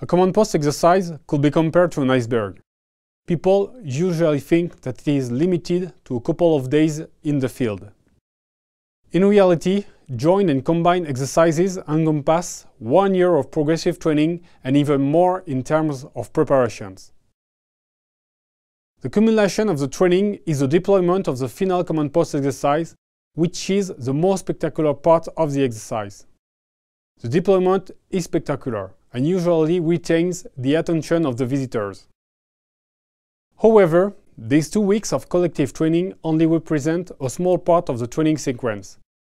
A command post exercise could be compared to an iceberg. People usually think that it is limited to a couple of days in the field. In reality, joint and combined exercises encompass 1 year of progressive training and even more in terms of preparations. The culmination of the training is the deployment of the final command post exercise, which is the most spectacular part of the exercise. The deployment is spectacular and usually retains the attention of the visitors. However, these 2 weeks of collective training only represent a small part of the training sequence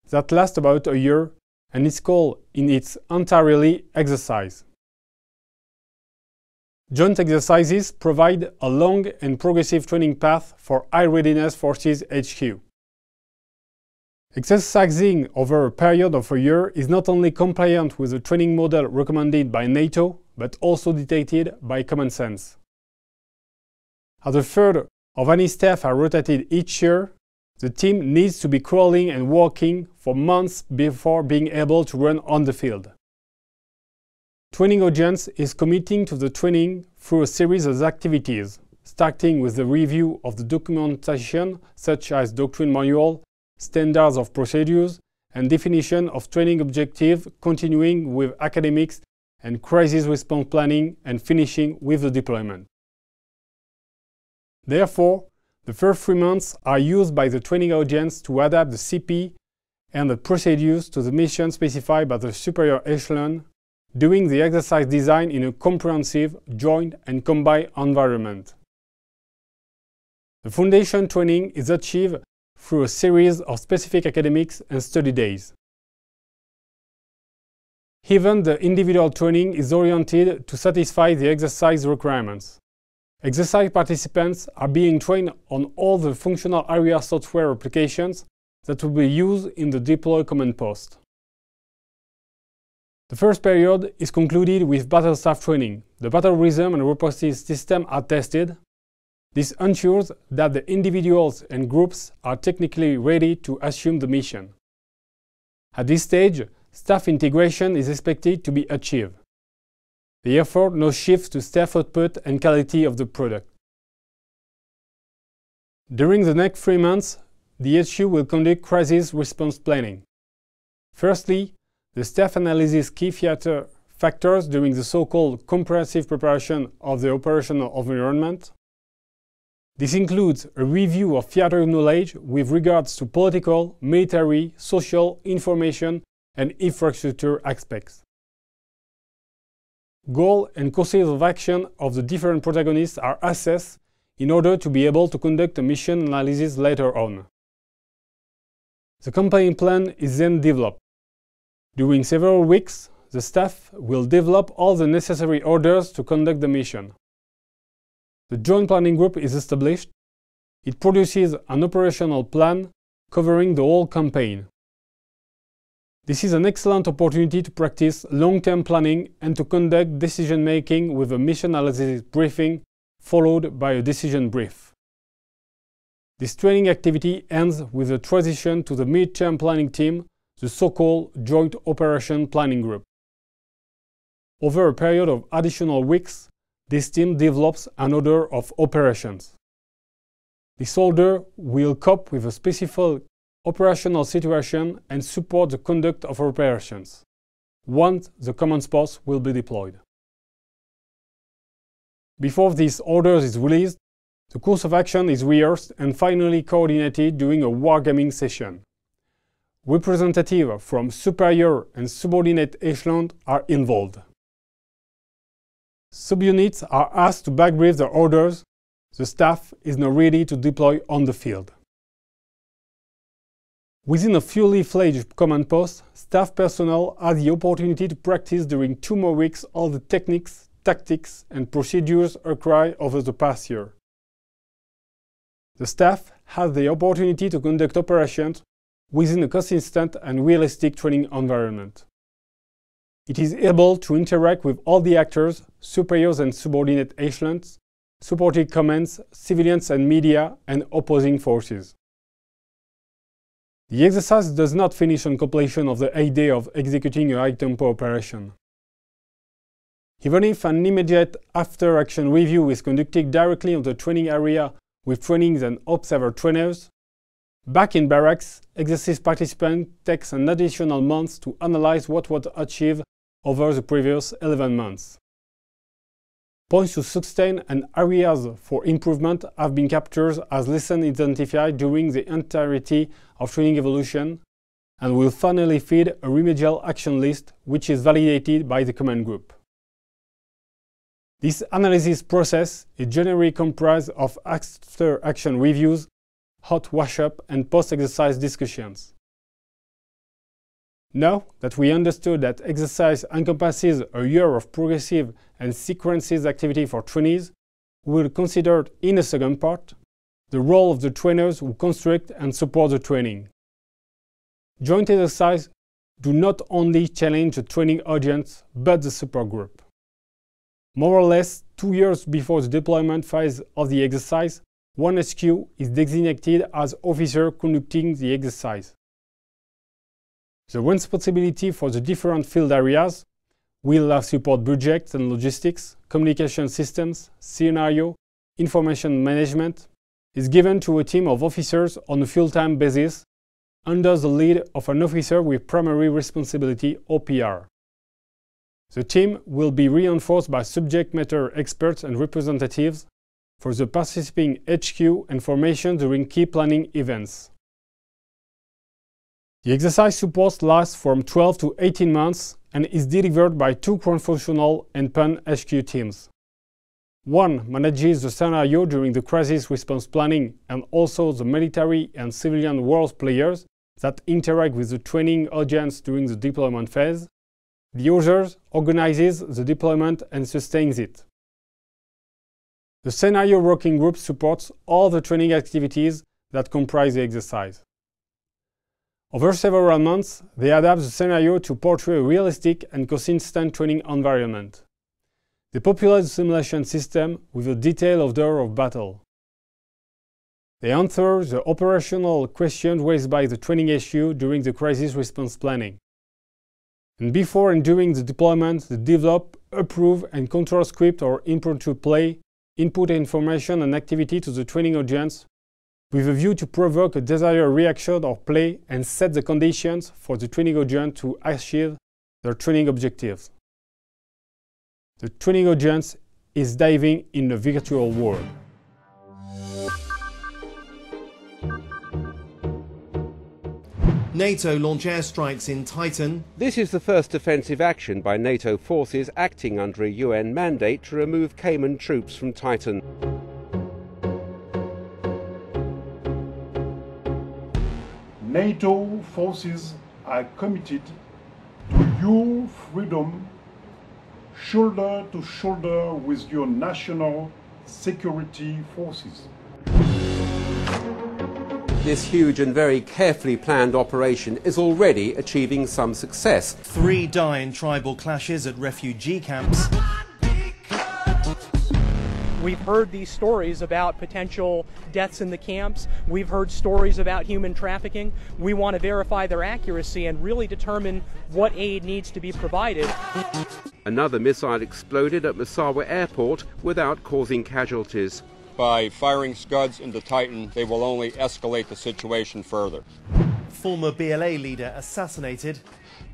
that lasts about a year and is called in its entirety exercise. Joint exercises provide a long and progressive training path for High Readiness Forces HQ. Exercising over a period of a year is not only compliant with the training model recommended by NATO, but also dictated by common sense. As a third of any staff are rotated each year, the team needs to be crawling and walking for months before being able to run on the field. Training audience is committing to the training through a series of activities, starting with the review of the documentation such as doctrine manual, standards of procedures, and definition of training objectives, continuing with academics and crisis response planning, and finishing with the deployment. Therefore, the first 3 months are used by the training audience to adapt the CP and the procedures to the mission specified by the superior echelon, doing the exercise design in a comprehensive, joint and combined environment. The foundation training is achieved through a series of specific academics and study days. Even the individual training is oriented to satisfy the exercise requirements. Exercise participants are being trained on all the functional area software applications that will be used in the deploy command post. The first period is concluded with battle staff training. The battle rhythm and riposte system are tested. This ensures that the individuals and groups are technically ready to assume the mission. At this stage, staff integration is expected to be achieved. Therefore, no shift to staff output and quality of the product. During the next 3 months, the HQ will conduct crisis response planning. Firstly, the staff analyzes key theater factors during the so-called comprehensive preparation of the operational environment. This includes a review of theater knowledge with regards to political, military, social, information, and infrastructure aspects. Goal and courses of action of the different protagonists are assessed in order to be able to conduct a mission analysis later on. The campaign plan is then developed. During several weeks, the staff will develop all the necessary orders to conduct the mission. The joint planning group is established. It produces an operational plan covering the whole campaign. This is an excellent opportunity to practice long-term planning and to conduct decision-making with a mission analysis briefing followed by a decision brief. This training activity ends with a transition to the mid-term planning team, the so-called Joint Operation Planning Group. Over a period of additional weeks, this team develops an order of operations. This order will cope with a specific operational situation and support the conduct of operations, once the command post will be deployed. Before this order is released, the course of action is rehearsed and finally coordinated during a wargaming session. Representatives from superior and subordinate echelons are involved. Subunits are asked to backbrief their orders. The staff is now ready to deploy on the field. Within a fully fledged command post, staff personnel has the opportunity to practice during 2 more weeks all the techniques, tactics, and procedures acquired over the past year. The staff has the opportunity to conduct operations within a consistent and realistic training environment. It is able to interact with all the actors, superiors and subordinate echelons, supporting commands, civilians and media, and opposing forces. The exercise does not finish on completion of the 8 days of executing a high-tempo operation. Even if an immediate after-action review is conducted directly on the training area with trainings and observer trainers, back in barracks, exercise participants take an additional month to analyze what was achieved over the previous 11 months. Points to sustain and areas for improvement have been captured as lessons identified during the entirety of training evolution and will finally feed a remedial action list which is validated by the command group. This analysis process is generally comprised of after-action reviews, hot wash-up and post-exercise discussions. Now that we understood that exercise encompasses a year of progressive and sequences activity for trainees, we will consider in a second part the role of the trainers who construct and support the training. Joint exercises do not only challenge the training audience but the support group. More or less 2 years before the deployment phase of the exercise, one HQ is designated as officer conducting the exercise. The responsibility for the different field areas will have support budgets and logistics, communication systems, scenario, information management, is given to a team of officers on a full-time basis under the lead of an officer with primary responsibility (OPR). The team will be reinforced by subject matter experts and representatives for the participating HQ and formation during key planning events. The exercise support lasts from 12 to 18 months and is delivered by 2 cross-functional and PAN HQ teams. One manages the scenario during the crisis response planning and also the military and civilian world players that interact with the training audience during the deployment phase. The other organizes the deployment and sustains it. The scenario working group supports all the training activities that comprise the exercise. Over several months, they adapt the scenario to portray a realistic and consistent training environment. They populate the simulation system with a detailed order of battle. They answer the operational questions raised by the training HQ during the crisis response planning. And before and during the deployment, they develop, approve, and control script or impromptu play, input information and activity to the training audience with a view to provoke a desired reaction or play and set the conditions for the training audience to achieve their training objectives. The training audience is diving in a virtual world. NATO launch airstrikes in Titan. This is the first offensive action by NATO forces acting under a UN mandate to remove Cayman troops from Titan. NATO forces are committed to your freedom, shoulder to shoulder with your national security forces. This huge and very carefully planned operation is already achieving some success. 3 die in tribal clashes at refugee camps. We've heard these stories about potential deaths in the camps. We've heard stories about human trafficking. We want to verify their accuracy and really determine what aid needs to be provided. Another missile exploded at Massawa Airport without causing casualties. By firing Scuds into Titan, they will only escalate the situation further. Former BLA leader assassinated.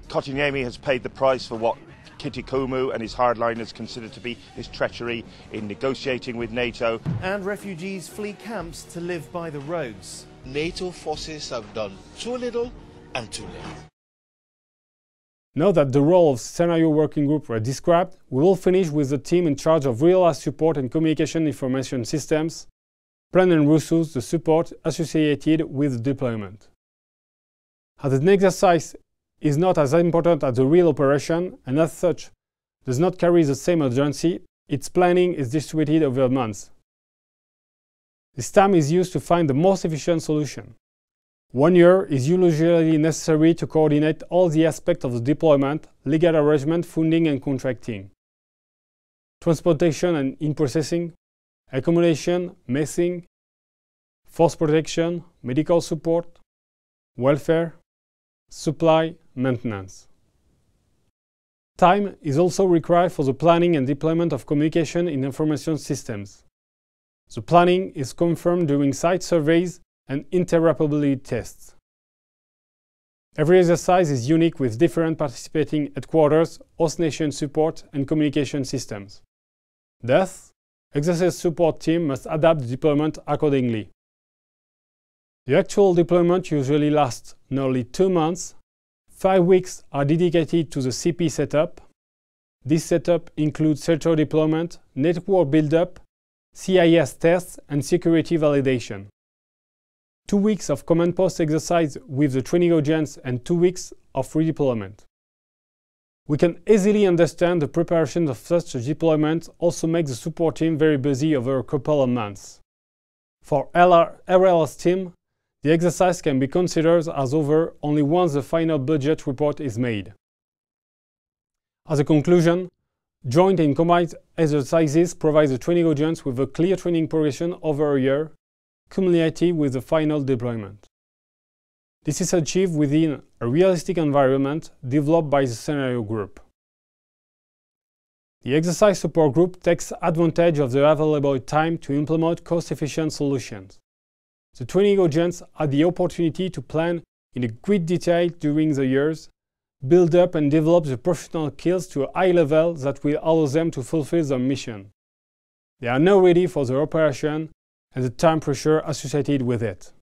Kotkaniemi has paid the price for what Kitikumu and his hardliners consider to be his treachery in negotiating with NATO. And refugees flee camps to live by the roads. NATO forces have done too little and too late. Now that the role of scenario working group were described, we will finish with the team in charge of real-life support and communication information systems, plan and resource the support associated with the deployment. As an exercise is not as important as the real operation and as such does not carry the same urgency, its planning is distributed over months. This time is used to find the most efficient solution. 1 year is usually necessary to coordinate all the aspects of the deployment, legal arrangement, funding and contracting, transportation and in-processing, accommodation, messing, force protection, medical support, welfare, supply, maintenance. Time is also required for the planning and deployment of communication in information systems. The planning is confirmed during site surveys and interoperability tests. Every exercise is unique with different participating headquarters, host nation support and communication systems. Thus, exercise support team must adapt the deployment accordingly. The actual deployment usually lasts nearly 2 months. 5 weeks are dedicated to the CP setup. This setup includes sector deployment, network build-up, CIS tests and security validation. 2 weeks of command post exercise with the training audience and 2 weeks of redeployment. We can easily understand the preparation of such a deployment also makes the support team very busy over a couple of months. For RLS team, the exercise can be considered as over only once the final budget report is made. As a conclusion, joint and combined exercises provide the training audience with a clear training progression over a year, cumulative with the final deployment. This is achieved within a realistic environment developed by the scenario group. The exercise support group takes advantage of the available time to implement cost-efficient solutions. The training audience had the opportunity to plan in great detail during the years, build up and develop the professional skills to a high level that will allow them to fulfill their mission. They are now ready for the operation and the time pressure associated with it.